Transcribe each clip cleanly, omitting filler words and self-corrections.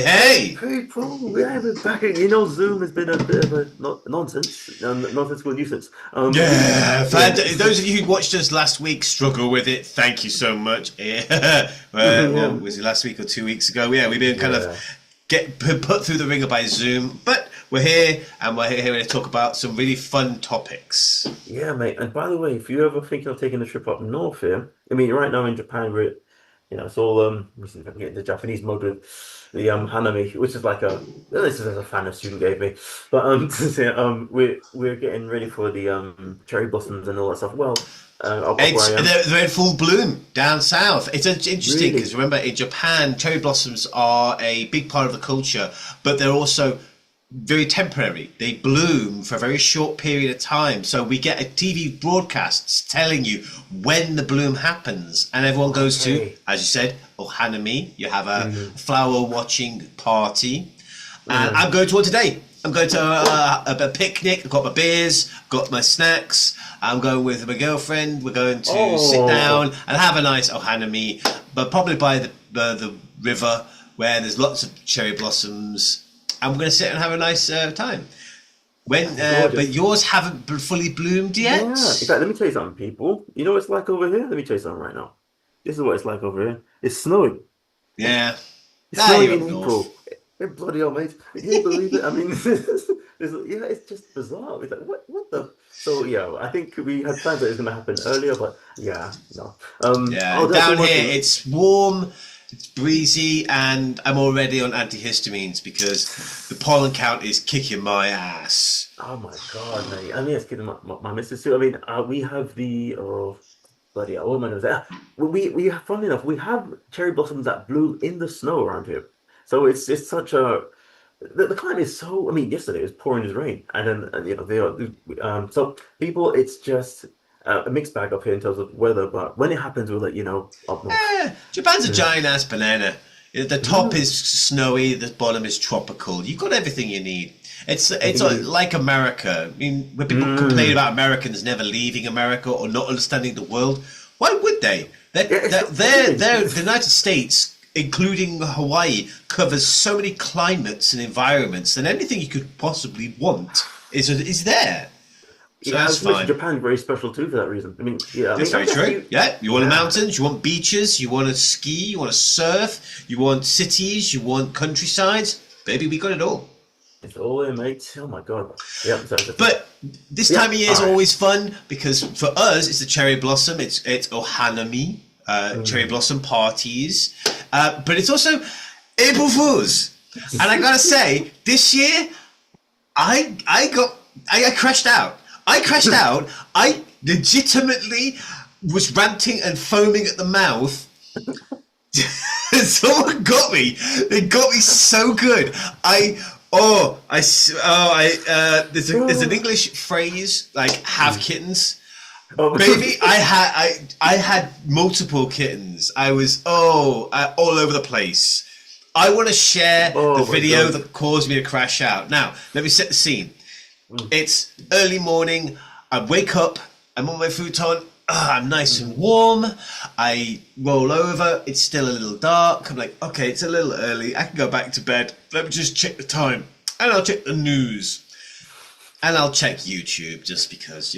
Hey! People, yeah, we're back. Zoom has been a bit of a nonsensical nuisance. Yeah, Yeah, those of you who watched us last week struggle with it. Thank you so much. Well, yeah, was it last week or 2 weeks ago? Yeah, we've been kind of yeah, get put through the ringer by Zoom, but we're here and we're here to talk about some really fun topics. yeah, mate. And by the way, if you ever thinking of taking a trip up north here, I mean, right now in Japan, it's all let me see if I can get the Japanese mode with the Hanami, which is like a this is a fan a student gave me, but we're getting ready for the cherry blossoms and all that stuff. Well, up where It's I am, they're in full bloom down south. It's interesting because really. remember in Japan, cherry blossoms are a big part of the culture, but they're also very temporary. They bloom for a very short period of time. So we get a TV broadcasts telling you when the bloom happens, and everyone goes to, Okay. as you said, Hanami. You have a Mm, flower watching party, and yeah. I'm going to one today. I'm going to a picnic. I've got my beers, got my snacks. I'm going with my girlfriend. We're going to sit down Oh, and have a nice Hanami, but probably by the river where there's lots of cherry blossoms, and we're going to sit and have a nice time. But gorgeous. yours haven't fully bloomed yet. Yeah. In fact, let me tell you something, people. You know what it's like over here? Let me tell you something right now. This is what it's like over here. It's snowing. Yeah. It's Ah, snowing you're in up north. April. Bloody hell, mate. Can you believe it? I mean, yeah, it's just bizarre. It's like, what the? So, yeah, I think we had plans that it was going to happen earlier, but yeah, no. Yeah, Oh, and that's down one more here thing. it's warm, it's breezy, and I'm already on antihistamines because the pollen count is kicking my ass. Oh my God, mate. I mean, it's kidding my missus too. I mean, we have bloody hell, what am I gonna say? Funnily enough, we have cherry blossoms that bloom in the snow around here. So it's such a the climate is so. I mean, yesterday it was pouring as rain, and then they are. So people, it's just a mixed bag up here in terms of weather. But when it happens, we'll let you know up north. Yeah, Japan's a Yeah. giant ass banana. The top Mm, is snowy, the bottom is tropical. You've got everything you need. It's indeed. like America. I mean, when people complain Mm. about Americans never leaving America or not understanding the world, why would they? Yeah, it's not fitting. The United States, including Hawaii, covers so many climates and environments, and anything you could possibly want is there. So Yeah, I that's was mentioning fine. Japan very special too for that reason. I mean, yeah, I That's mean, I very guess true. you, Yeah, you want yeah, mountains, you want beaches, you want to ski, you want to surf, you want cities, you want countrysides. Baby, we got it all. it's all in, mate. Oh my God. Yeah, But this yeah, time of year all is right. always fun because for us it's the cherry blossom. It's Ohanami, cherry Mm. blossom parties, but it's also April Fools. And I gotta say, this year I crashed out. I crashed out. I legitimately was ranting and foaming at the mouth. Someone got me. They got me so good. There's an English phrase like "have Mm. kittens." Oh, Baby, I had multiple kittens. I was all over the place. I want to share the oh my video God. that caused me to crash out. Now, let me set the scene. Mm. It's early morning. I wake up. I'm on my futon. I'm nice and warm. I roll over. It's still a little dark. I'm like, okay, it's a little early. I can go back to bed. Let me just check the time. And I'll check the news. And I'll check YouTube just because,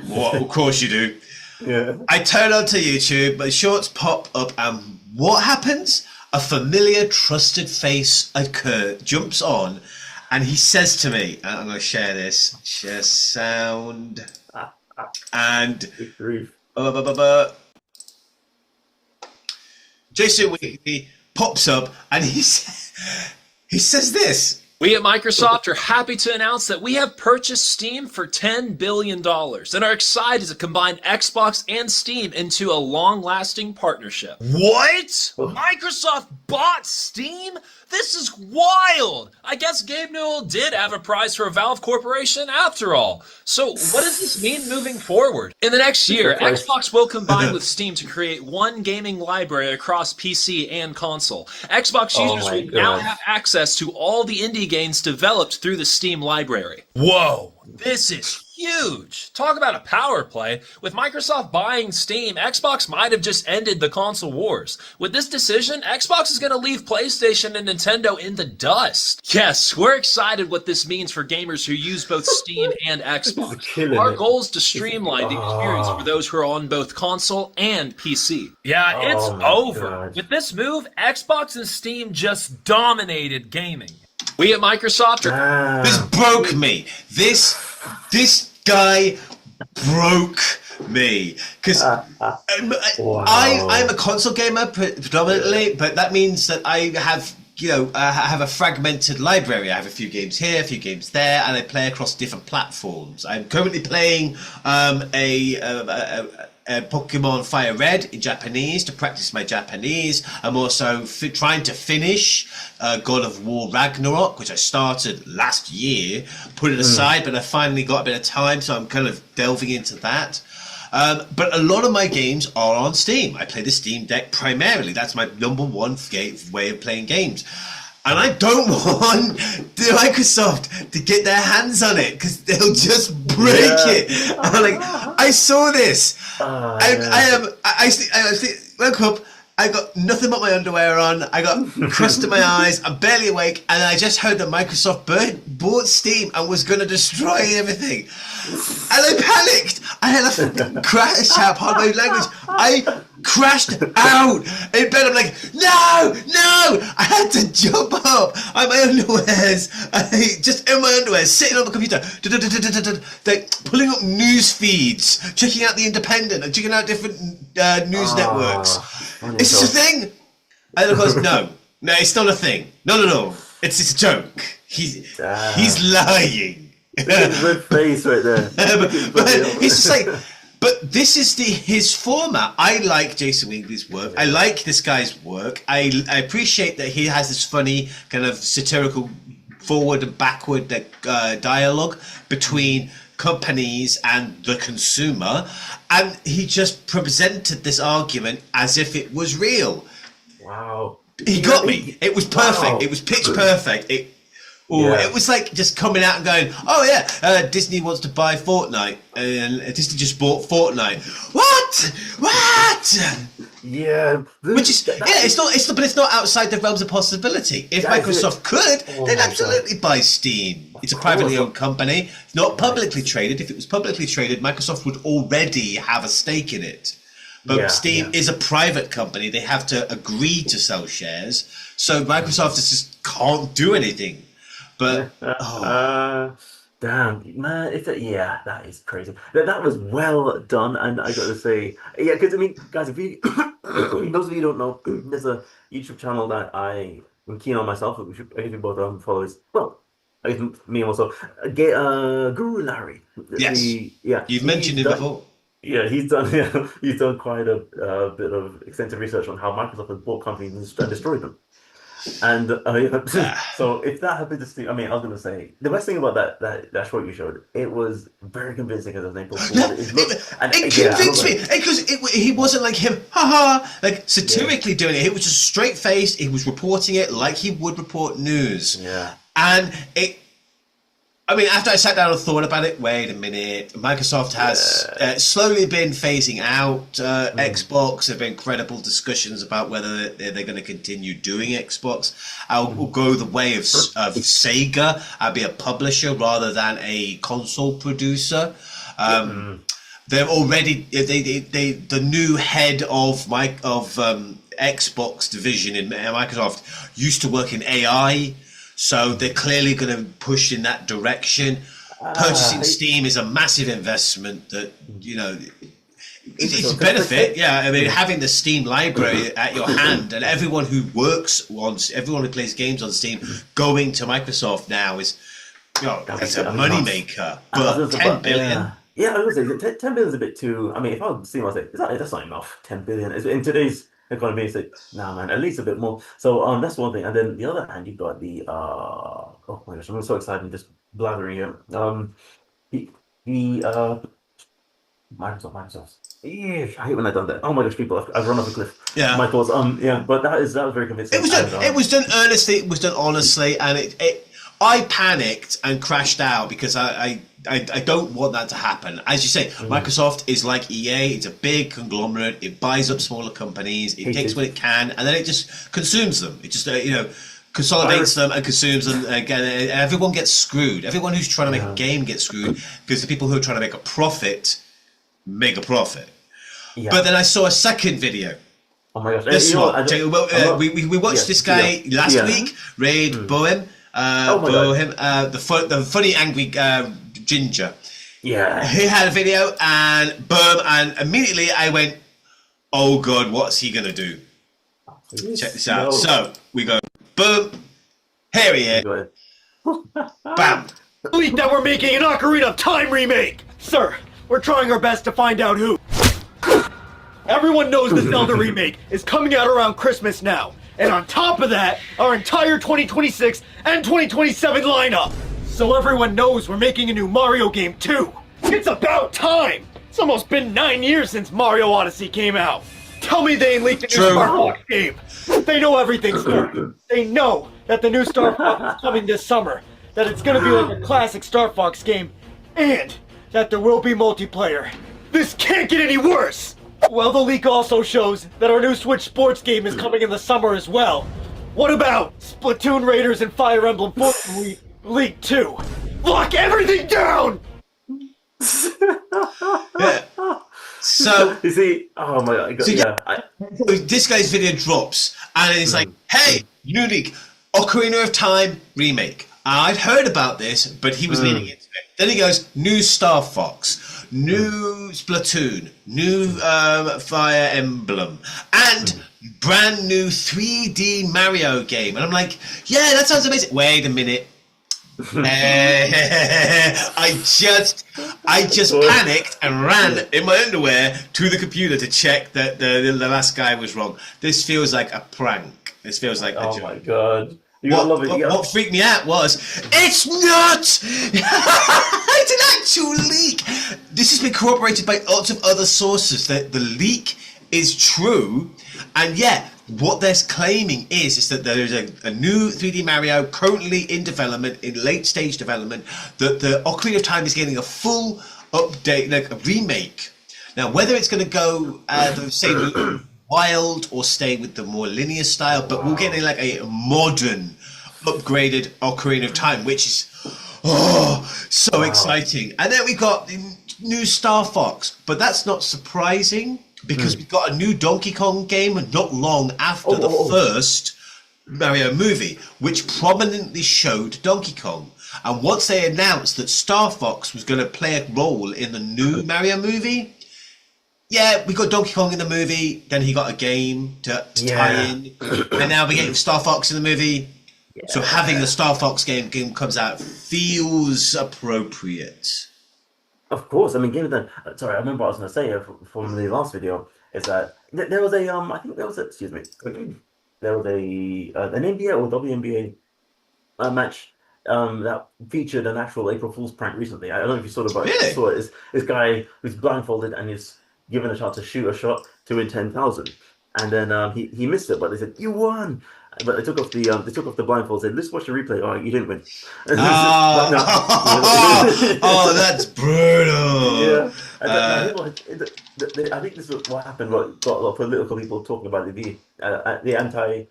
what of course you do. Yeah. I turn onto YouTube, my shorts pop up, and what happens? A familiar, trusted face jumps on, and he says to me, and I'm going to share sound, Ah, ah, and good grief. uh, bu- bu- bu- Jason Wheatley pops up, and he says this. We at Microsoft are happy to announce that we have purchased Steam for $10 billion dollars and are excited to combine Xbox and Steam into a long-lasting partnership. What? Oh, Microsoft bought Steam? This is wild! I guess Gabe Newell did have a prize for a Valve Corporation after all. So what does this mean moving forward? In the next fair year, play. Xbox will combine with Steam to create one gaming library across PC and console. Xbox Oh users my will now God. have access to all the indie games developed through the Steam library. Whoa, this is huge. Talk about a power play. With Microsoft buying Steam, Xbox might have just ended the console wars. With this decision, Xbox is going to leave PlayStation and Nintendo in the dust. Yes, we're excited what this means for gamers who use both Steam and Xbox. Our goal is to streamline the experience for those who are on both console and PC. Yeah, it's over. God. With this move, Xbox and Steam just dominated gaming. We at Microsoft are... This broke me. This guy broke me because I'm a console gamer predominantly, but that means that I have I have a fragmented library. I have a few games here, a few games there, and I play across different platforms. I'm currently playing a Pokemon Fire Red in Japanese to practice my Japanese. I'm also trying to finish God of War Ragnarok, which I started last year, put it aside, but I finally got a bit of time, so I'm kind of delving into that. But a lot of my games are on Steam. I play the Steam Deck primarily. That's my number one way of playing games. And I don't want Microsoft to get their hands on it because they'll just break it. I'm like, I saw this. I woke up. I got nothing but my underwear on. I got crust in my eyes. I'm barely awake, and I just heard that Microsoft bought Steam and was going to destroy everything. And I panicked. I had a fucking crash out. Pardon my language. I crashed out in bed. I'm like, no. I had to jump up. I'm in my underwears. Just in my underwear, sitting on the computer, like pulling up news feeds, checking out the Independent, and checking out different news networks. Is this a thing? And of course, no, it's not a thing. No. It's a joke. He's lying. Red face right there. but he's just like, but this is his format. I like Jason Wingby's work. I like this guy's work. I appreciate that he has this funny kind of satirical forward and backward dialogue between companies and the consumer, and he just presented this argument as if it was real. Wow. He got me. It was perfect. Wow. It was pitch perfect. It was like just coming out and going, oh yeah, Disney wants to buy Fortnite, and Disney just bought Fortnite. What? Yeah, Which is it's not outside the realms of possibility. If Microsoft could, they'd absolutely buy Steam. It's a privately owned company. It's not publicly traded. If it was publicly traded, Microsoft would already have a stake in it. But Steam is a private company. They have to agree to sell shares. So Microsoft just can't do anything. But damn, man, that is crazy. That was well done, and I got to say, because I mean, guys, if you those of you who don't know, there's a YouTube channel that I'm keen on myself. We should both follow his. Well, I guess me also. Guru Larry. Yes. You've mentioned him before. Yeah, he's done quite a bit of extensive research on how Microsoft has bought companies and destroyed them. And so if that happened to Steve, I mean, I was going to say the best thing about that short you showed, it was very convincing as an example. It convinced me because he wasn't like him, like satirically doing it. He was just straight faced. He was reporting it like he would report news. Yeah, and I mean, after I sat down and thought about it, wait a minute. Microsoft has slowly been phasing out Xbox. There have been credible discussions about whether they're going to continue doing Xbox. I'll go the way of Sega. I'll be a publisher rather than a console producer. They're already the new head of Xbox division in Microsoft used to work in AI. So they're clearly going to push in that direction. Purchasing Steam is a massive investment that, it's a benefit. Yeah, I mean, having the Steam library at your hand and everyone who plays games on Steam going to Microsoft now is, it's a moneymaker. But 10 billion. Yeah, I was going to say 10 billion is a bit too. I mean, if I was Steam, I'd say that's not enough. 10 billion in today's economy, it's like, nah, man, at least a bit more. So that's one thing. And then the other hand, you've got the oh my gosh, I'm so excited just blathering here. Microsoft. I hate when I've done that. Oh my gosh, people, I've run off a cliff. Yeah. My thoughts. But that was very convincing. It was done earnestly. It was done honestly, and I panicked and crashed out because I I don't want that to happen. As you say, Microsoft is like EA. It's a big conglomerate. It buys up smaller companies. It takes what it can, and then it just consumes them. It just consolidates them and consumes them. Again, everyone gets screwed. Everyone who's trying to make a game gets screwed because the people who are trying to make a profit make a profit. Yeah. But then I saw a second video. Oh my gosh! This one. We watched this guy last week, Raid Bohem. The funny angry ginger. Yeah. He had a video and boom, and immediately I went, oh god, what's he gonna do? Check this out. So we go boom, here he is. Bam. Leak that we're making an Ocarina of Time remake! Sir, we're trying our best to find out who. Everyone knows the Zelda remake is coming out around Christmas now. And on top of that, our entire 2026 and 2027 lineup. So everyone knows we're making a new Mario game too. It's about time! It's almost been 9 years since Mario Odyssey came out. Tell me they ain't leaked a new Star Fox game. They know everything, sir. They know that the new Star Fox is coming this summer. That it's gonna be like a classic Star Fox game. And that there will be multiplayer. This can't get any worse! Well, the leak also shows that our new Switch sports game is coming in the summer as well. What about Splatoon Raiders and Fire Emblem 4 League 2? Lock everything down! So you see, oh my god, this guy's video drops and it's like, hey, new leak, Ocarina of Time remake. I'd heard about this, but he was leaning into it. Then he goes, new Star Fox, new Splatoon, new Fire Emblem, and brand new 3D Mario game. And I'm like, yeah, that sounds amazing. Wait a minute. I just panicked and ran in my underwear to the computer to check that the last guy was wrong. This feels like a prank. This feels like a joke. Oh my god. What freaked me out was, it's not! It's an actual leak! This has been corroborated by lots of other sources that the leak is true, and yeah, what they're claiming is that there is a new 3D Mario currently in development, in late stage development, that the Ocarina of Time is getting a full update, like a remake. Now, whether it's going to go the same wild or stay with the more linear style, but we're getting like a modern, upgraded Ocarina of Time, which is so exciting. And then we got the new Star Fox, but that's not surprising because we got a new Donkey Kong game not long after the first Mario movie, which prominently showed Donkey Kong. And once they announced that Star Fox was going to play a role in the new Mario movie, yeah, we got Donkey Kong in the movie, then he got a game to tie in, and now we're getting Star Fox in the movie. Yeah. So having the Star Fox game comes out feels appropriate. Of course, I mean, given that. Sorry, I remember what I was going to say from the last video is that there was a I think there was an NBA or WNBA match that featured an actual April Fool's prank recently. I don't know if you saw it, but saw it. This guy who's blindfolded and is given a chance to shoot a shot to win 10,000, and then he missed it, but they said you won. But they took off the blindfold. Said, "Let's watch the replay." Oh, you didn't win. That's brutal. Yeah, I think this is what happened. What got a lot of political people talking about the anti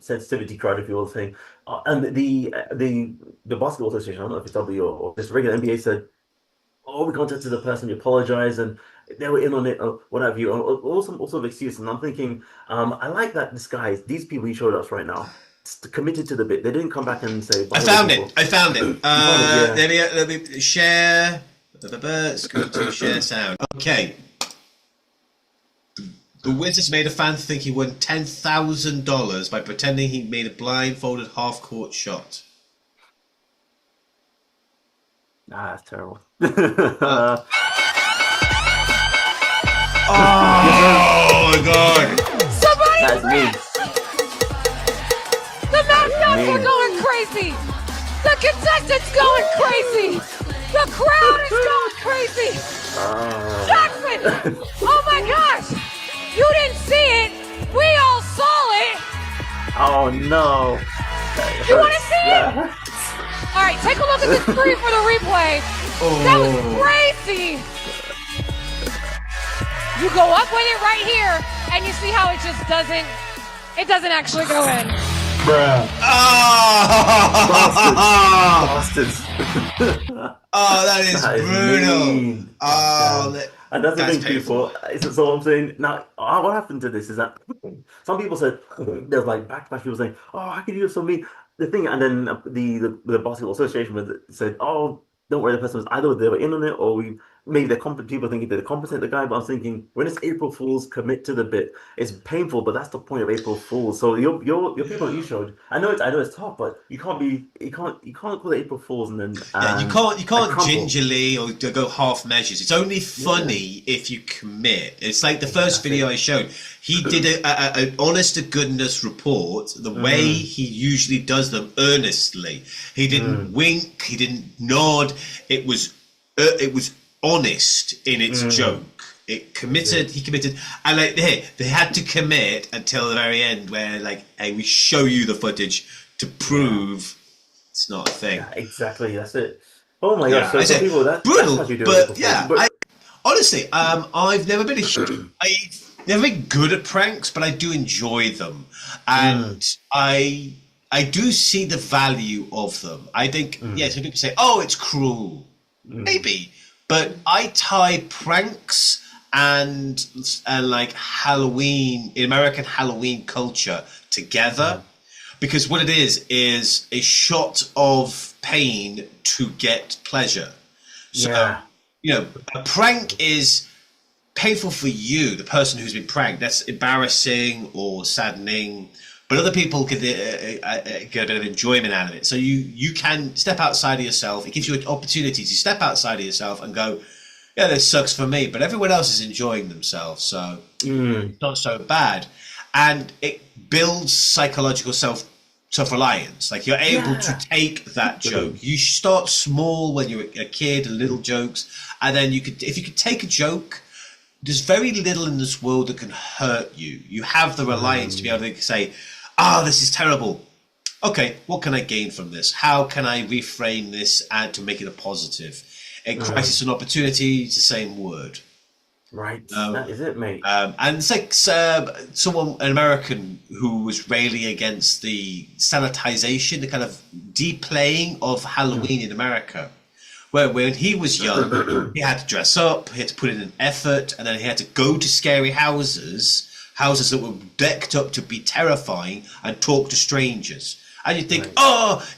sensitivity crowd, if you will, thing. And the basketball association, I don't know if it's W or just regular NBA, said, "Oh, we contacted the person, we apologize, and they were in on it, or what have you." All sort of excuses. And I'm thinking, I like that these people you showed us right now, committed to the bit. They didn't come back and say, I found it. Let me share. Let's go to share sound. Okay. The Wizards made a fan think he won $10,000 by pretending he made a blindfolded half-court shot. That's terrible. Oh my god! Somebody win! The mascots are going crazy! The contestants going crazy! The crowd is going crazy! Jackson! Oh my gosh! You didn't see it! We all saw it! Oh no! You want to see it? Alright, take a look at the screen for the replay. That was crazy. You go up with it right here, and you see how it just doesn't. It doesn't actually go in. Bruh. Oh, Bastards. oh, that is brutal. Mean. Oh, And that's the that's thing, people. So what I'm saying now, what happened to this is that some people said there's like backlash. People saying, "Oh, how can you do so mean?" The thing, and then the basketball association with it said, "Oh, don't worry, the person was either they were in on it or we maybe they're competent." People thinking they're competent the guy, but I'm thinking when it's April Fools, commit to the bit. It's painful, but that's the point of April Fools. So your people that you showed, I know it's tough, but you can't call it April Fools and then Yeah, you can't crumble. gingerly or go half measures. It's only funny if you commit. It's like the first video I showed. He did an honest to goodness report the way he usually does them, earnestly. He didn't wink. He didn't nod. It was honest in its joke. It committed. He committed, and like they had to commit until the very end, where like, hey, we show you the footage to prove it's not a thing. Yeah, exactly. That's it. Oh my gosh! So I some say, people brutal, that's how you do but it. yeah. Honestly, I've never been I've never been good at pranks, but I do enjoy them, and I do see the value of them. I think some people say, "Oh, it's cruel," maybe, but I tie pranks and like Halloween, in American Halloween culture together, because what it is a shot of pain to get pleasure. So, a prank is painful for you, the person who's been pranked. That's embarrassing or saddening, but other people can get a bit of enjoyment out of it. So you can step outside of yourself. It gives you an opportunity to step outside of yourself and go, yeah, this sucks for me, but everyone else is enjoying themselves, so it's not so bad. And it builds psychological self-reliance. Like, you're able to take that joke. You start small when you're a kid, little jokes, and then if you could take a joke, there's very little in this world that can hurt you. You have the reliance to be able to say, this is terrible. Okay, what can I gain from this? How can I reframe this and to make it a positive? A crisis and opportunity, it's the same word. Right, that is it, mate. And it's like an American who was railing against the sanitization, the kind of deplaying of Halloween in America. Where when he was young, he had to dress up, he had to put in an effort, and then he had to go to scary houses that were decked up to be terrifying, and talk to strangers. And you think,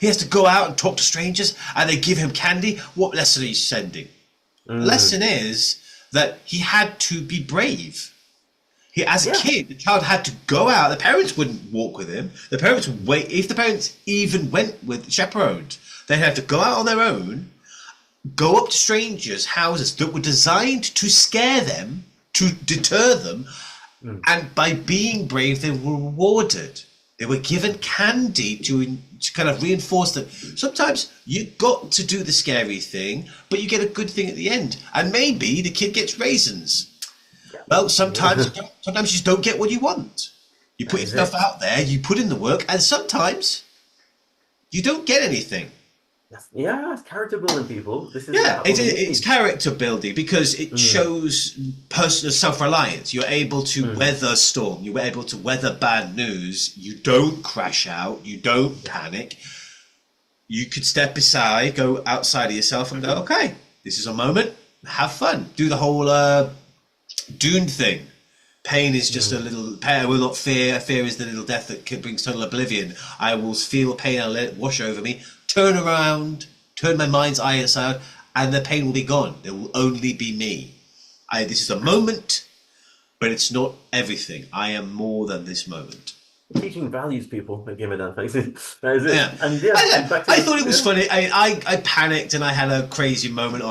he has to go out and talk to strangers, and they give him candy. What lesson are you sending? The lesson is that he had to be brave. As a kid, the child had to go out. The parents wouldn't walk with him. The parents would wait. If the parents even went with chaperoned, they'd have to go out on their own, go up to strangers' houses that were designed to scare them, to deter them, and by being brave, they were rewarded. They were given candy to kind of reinforce that sometimes you got to do the scary thing, but you get a good thing at the end. And maybe the kid gets raisins. Well, sometimes you just don't get what you want. You put your stuff out there, you put in the work, and sometimes you don't get anything. It's character building, people. This is it's character building because it shows personal self-reliance. You're able to weather a storm. You're able to weather bad news. You don't crash out. You don't panic. You could step aside, go outside of yourself and go, okay, this is a moment. Have fun. Do the whole Dune thing. Pain is just a little. Pain I will not fear. Fear is the little death that brings total oblivion. I will feel pain. I'll let it wash over me. Turn around, turn my mind's eye aside, and the pain will be gone. There will only be me. This is a moment, but it's not everything. I am more than this moment. Teaching values, people. Give it that. That is it. Yeah. And I thought it was funny. I panicked and I had a crazy moment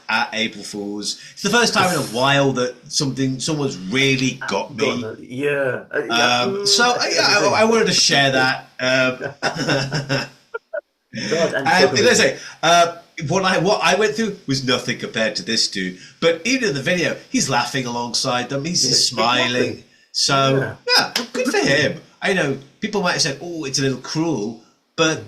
at April Fool's. It's the first time in a while that someone's really got me. I wanted to share that. Let's say, what I went through was nothing compared to this dude. But even in the video, he's laughing alongside them. He's smiling. Exactly. So good for him. I know people might have said, "Oh, it's a little cruel," but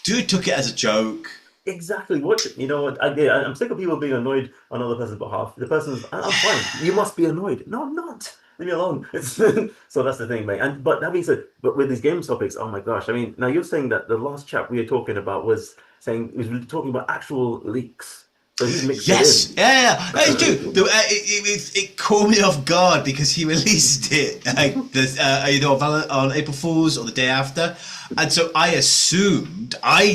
dude took it as a joke. Exactly. What you know? What I'm sick of people being annoyed on other person's behalf. The person's, I'm fine. You must be annoyed. No, I'm not. Leave me alone. So that's the thing, mate. And but that being said, but with these game topics, oh my gosh! I mean, now you're saying that the last chap we were talking about was saying he was talking about actual leaks. So he's mixed Yes, it in. yeah, it's true. It caught me off guard because he released it on April Fool's or the day after, and so I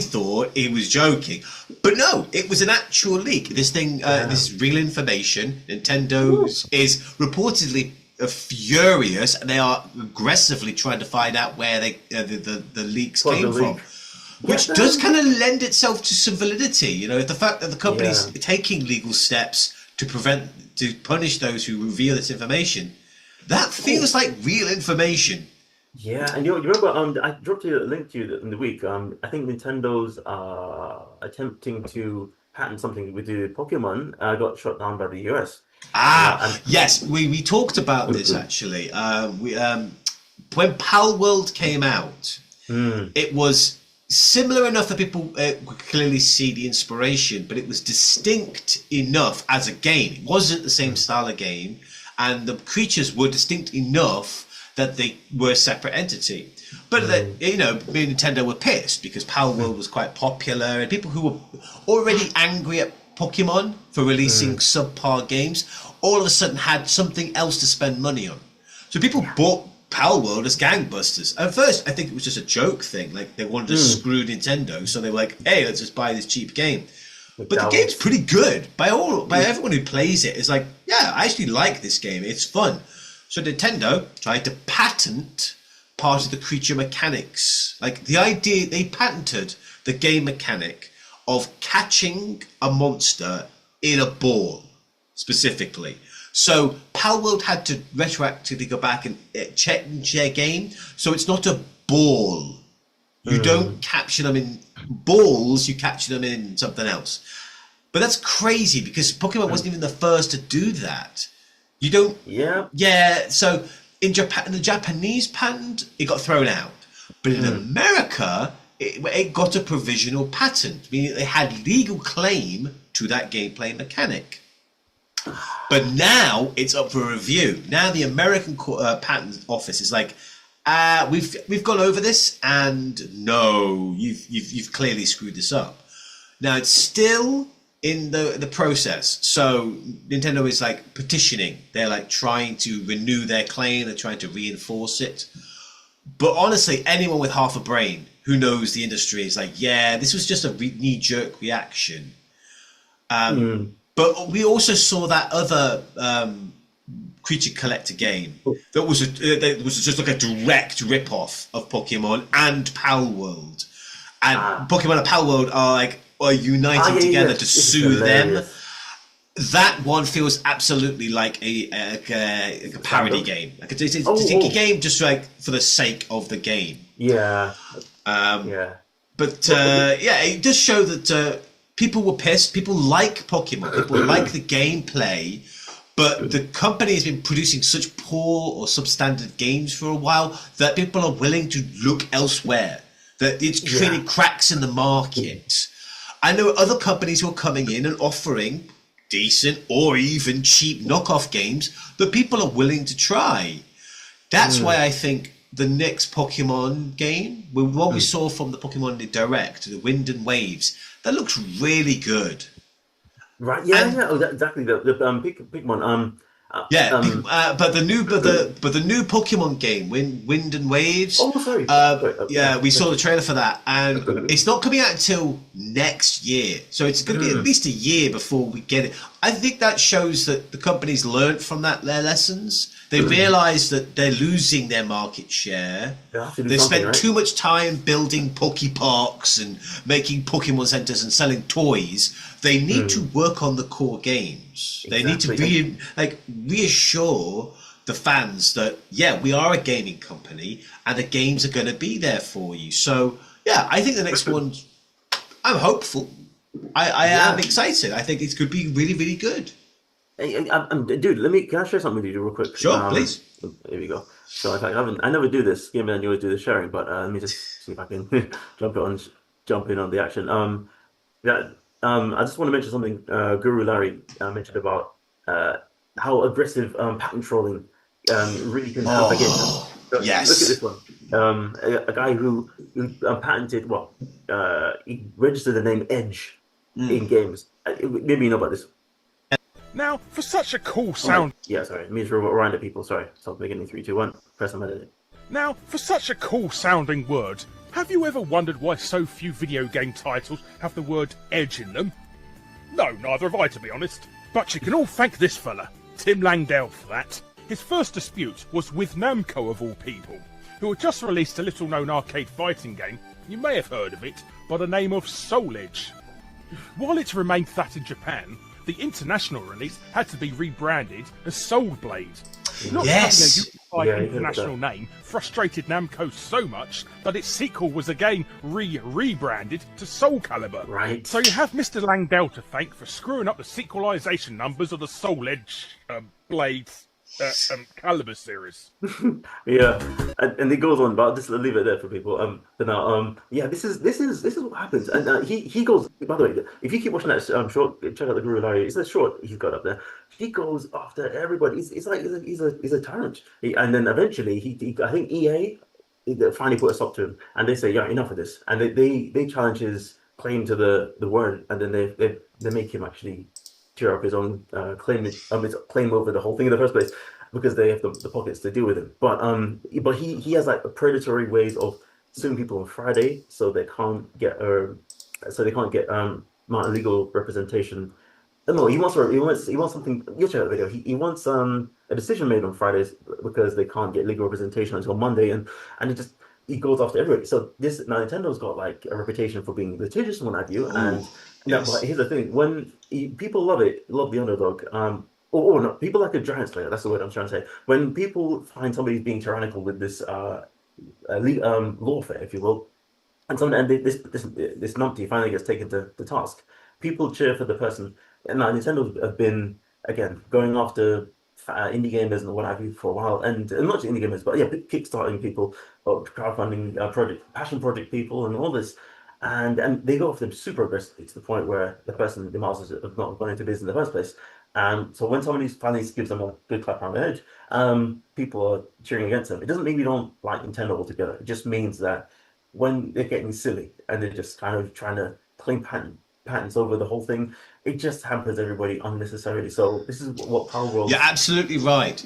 thought he was joking, but no, it was an actual leak. This thing, this is real information. Nintendo's is reportedly furious, and they are aggressively trying to find out where the leaks came from. Which does kind of lend itself to some validity, you know, the fact that the company's taking legal steps to punish those who reveal this information. That feels like real information. Yeah, and you remember, I dropped you a link to you in the week. I think Nintendo's attempting to patent something with the Pokemon got shut down by the US. Yes, we talked about this actually. When Pal World came out, it was similar enough that people could clearly see the inspiration, but it was distinct enough as a game. It wasn't the same style of game, and the creatures were distinct enough that they were a separate entity. But me and Nintendo were pissed because Pal World was quite popular, and people who were already angry at Pokemon for releasing subpar games all of a sudden had something else to spend money on. So people bought Pal World as gangbusters. At first, I think it was just a joke thing. Like, they wanted to screw Nintendo, so they were like, hey, let's just buy this cheap game. But the game's pretty good. By everyone who plays it, it's like, yeah, I actually like this game. It's fun. So Nintendo tried to patent part of the creature mechanics. Like, the idea, they patented the game mechanic of catching a monster in a ball, specifically. So Pal World had to retroactively go back and change their game. So it's not a ball. You don't capture them in balls, you capture them in something else. But that's crazy because Pokemon wasn't even the first to do that. You don't... Yeah, so in Japan, the Japanese patent, it got thrown out. But in America, it got a provisional patent, meaning they had legal claim to that gameplay mechanic. But now it's up for review. Now the American patent office is like, we've gone over this, and no, you've clearly screwed this up. Now it's still in the process. So Nintendo is like petitioning. They're like trying to renew their claim. They're trying to reinforce it. But honestly, anyone with half a brain who knows the industry is like, yeah, this was just a knee-jerk reaction. But we also saw that other creature collector game that was just like a direct rip-off of Pokemon and Pal World. And Pokemon and Pal World are uniting together to sue them. That one feels absolutely like a parody game. Like it's a sticky game just like for the sake of the game. But it does show that people were pissed. People like Pokemon. People like the gameplay. But the company has been producing such poor or substandard games for a while that people are willing to look elsewhere. That it's creating cracks in the market. I know other companies who are coming in and offering decent or even cheap knockoff games that people are willing to try. That's why I think the next Pokemon game, what we saw from the Pokemon Direct, the Wind and Waves, that looks really good. Right? Exactly. The Pokemon. But the new Pokemon game, Wind and Waves. Oh, sorry. We saw the trailer for that, and it's not coming out until next year. So it's going to be at least a year before we get it. I think that shows that the company's learned from their lessons. They realise that they're losing their market share. They've spent too much time building Pokeparks and making Pokemon centres and selling toys. They need to work on the core games. They need to reassure the fans that, we are a gaming company and the games are going to be there for you. So, I think the next one, I'm hopeful. I am excited. I think it could be really, really good. Dude, can I share something with you real quick? Sure, please. Here we go. So I never do this, given that you always do the sharing, but let me just see if I can jump in on the action. Yeah. I just want to mention something. Guru Larry mentioned about how aggressive patent trolling really can help a game. Oh, So look at yes. this one. A guy who patented he registered the name Edge in games. Maybe you know about this. Now, for such a cool sound. Yeah, sorry. It means rewind it, people. Sorry. So beginning 3, 2, 1. Press on edit. Now, for such a cool sounding word, have you ever wondered why so few video game titles have the word edge in them? No, neither have I, to be honest. But you can all thank this fella, Tim Langdale, for that. His first dispute was with Namco, of all people, who had just released a little-known arcade fighting game, you may have heard of it, by the name of Soul Edge. While it remained that in Japan, the international release had to be rebranded as Soul Blade. Not Yes. having a unified international name frustrated Namco so much that its sequel was again rebranded to Soul Calibur. Right. So you have Mr. Langdale to thank for screwing up the sequelization numbers of the Soul Edge Blade Calibur series. Yeah, and it goes on, but I'll just leave it there for people. But now, yeah, this is what happens, and he goes. By the way, if you keep watching that short, check out the Guru Larry. It's a short he's got up there. He goes after everybody. It's like he's a tyrant. And then eventually, he I think EA finally put a stop to him, and they say, yeah, enough of this, and they challenge his claim to the word, and then they make him actually tear up his own claim over the whole thing in the first place, because they have the pockets to deal with him. But he has like predatory ways of suing people on Friday, so they can't get legal representation. No, he wants something. You'll check out the video. He wants a decision made on Fridays because they can't get legal representation until Monday, and he goes after everybody. So now Nintendo's got like a reputation for being litigious and what have you, and. No, Yes. but here's the thing: when people love the underdog, or no, people like a giant slayer. That's the word I'm trying to say. When people find somebody being tyrannical with this lawfare, if you will, and this numpty finally gets taken to task, people cheer for the person. And now Nintendo have been again going after indie gamers and what have you for a while, and not just indie gamers, but yeah, kickstarting people, or crowdfunding passion project people, and all this. And they go after them super aggressively to the point where the masters have not gone into business in the first place. So when somebody finally gives them a good clap on the head, people are cheering against them. It doesn't mean we don't like Nintendo altogether. It just means that when they're getting silly and they're just kind of trying to claim patents over the whole thing, it just hampers everybody unnecessarily. So this is what Power World. You're absolutely right.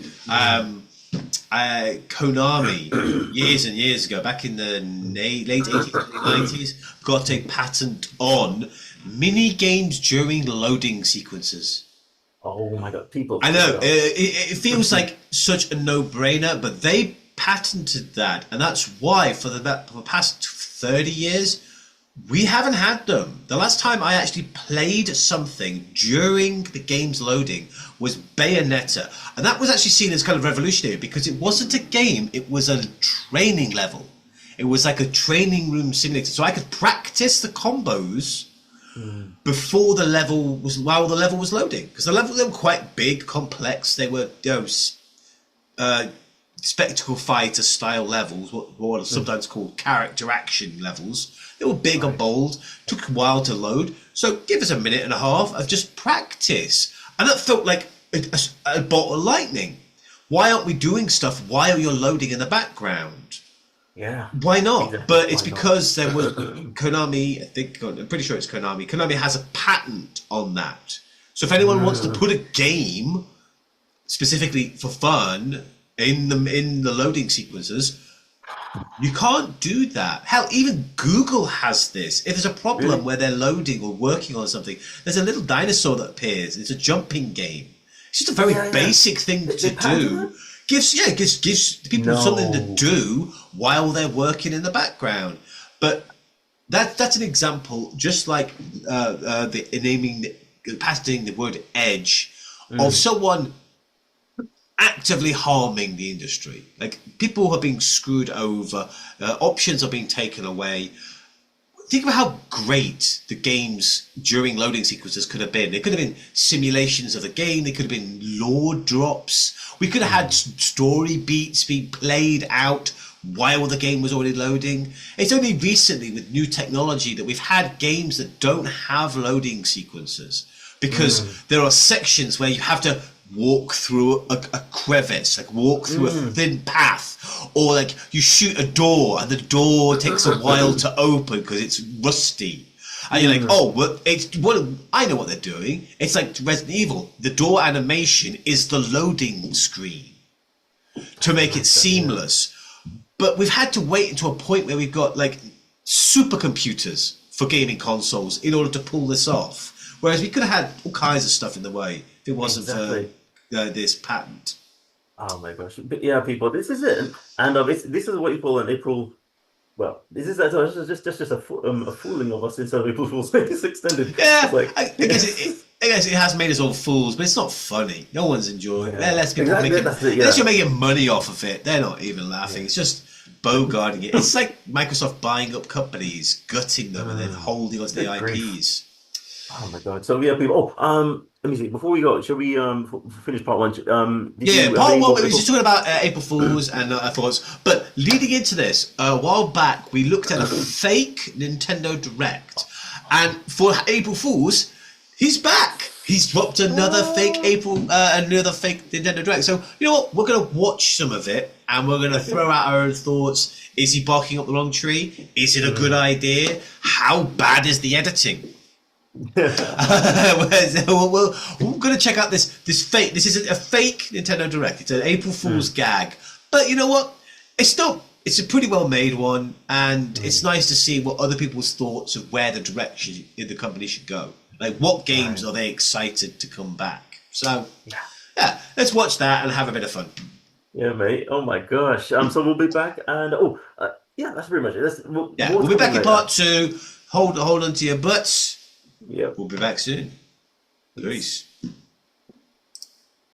Konami, years and years ago, back in the late 80s, early 90s, got a patent on mini games during loading sequences. Oh my god, people. I know, it feels like such a no-brainer, but they patented that, and that's why for the past 30 years, we haven't had them. The last time I actually played something during the game's loading was Bayonetta. And that was actually seen as kind of revolutionary because it wasn't a game, it was a training level. It was like a training room simulator. So I could practice the combos before the level while the level was loading. Because they were quite big, complex. They were, spectacle fighter style levels, what are sometimes called character action levels. They were big and bold, took a while to load. So give us a minute and a half of just practice. And that felt like a bolt of lightning. Why aren't we doing stuff while you're loading in the background? Yeah. Why not? Exactly. But it's Why not? because there was Konami, I'm pretty sure it's Konami. Konami has a patent on that. So if anyone wants to put a game specifically for fun in the loading sequences, you can't do that. Hell, even Google has this. If there's a problem where they're loading or working on something, there's a little dinosaur that appears. It's a jumping game. It's just a very basic thing to do. Gives people something to do while they're working in the background. But that's an example, just like patenting the word edge of someone actively harming the industry. Like, people are being screwed over, options are being taken away. Think about how great the games during loading sequences could have been. They could have been simulations of the game. They could have been lore drops. We could have had story beats being played out while the game was already loading. It's only recently with new technology that we've had games that don't have loading sequences, because there are sections where you have to walk through a crevice, like walk through a thin path, or like you shoot a door and the door takes a while to open because it's rusty. And you're like, oh, well, I know what they're doing. It's like Resident Evil. The door animation is the loading screen to make it seamless. But we've had to wait until a point where we've got like supercomputers for gaming consoles in order to pull this off. Whereas we could have had all kinds of stuff in the way if it wasn't for this patent. Oh my gosh! But yeah, people, this is it, and this is what you call an April. Well, this is just a fooling of us instead of April Fool's Day. It's extended. Yeah, like, I guess it has made us all fools, but it's not funny. No one's enjoying it. Unless people unless you're making money off of it, they're not even laughing. It's just bogarting it. It's like Microsoft buying up companies, gutting them, and then holding onto the IPs. Oh my god! So yeah, people. Let me see. Before we go, shall we finish part one? Part one. We were just talking about April Fools and our thoughts. But leading into this, a while back, we looked at a fake Nintendo Direct, and for April Fools, he's back. He's dropped another fake Nintendo Direct. So you know what? We're gonna watch some of it, and we're gonna throw out our own thoughts. Is he barking up the wrong tree? Is it a good idea? How bad is the editing? We're going to check out this fake. This isn't a fake Nintendo Direct. It's an April Fool's gag. But you know what? It's a pretty well made one, and it's nice to see what other people's thoughts of where the direction the company should go. Like, what games are they excited to come back? So, yeah, let's watch that and have a bit of fun. Yeah, mate. Oh my gosh. So we'll be back, and that's pretty much it. We'll be back in part 2. Hold on to your butts. Yep. We'll be back soon. Peace.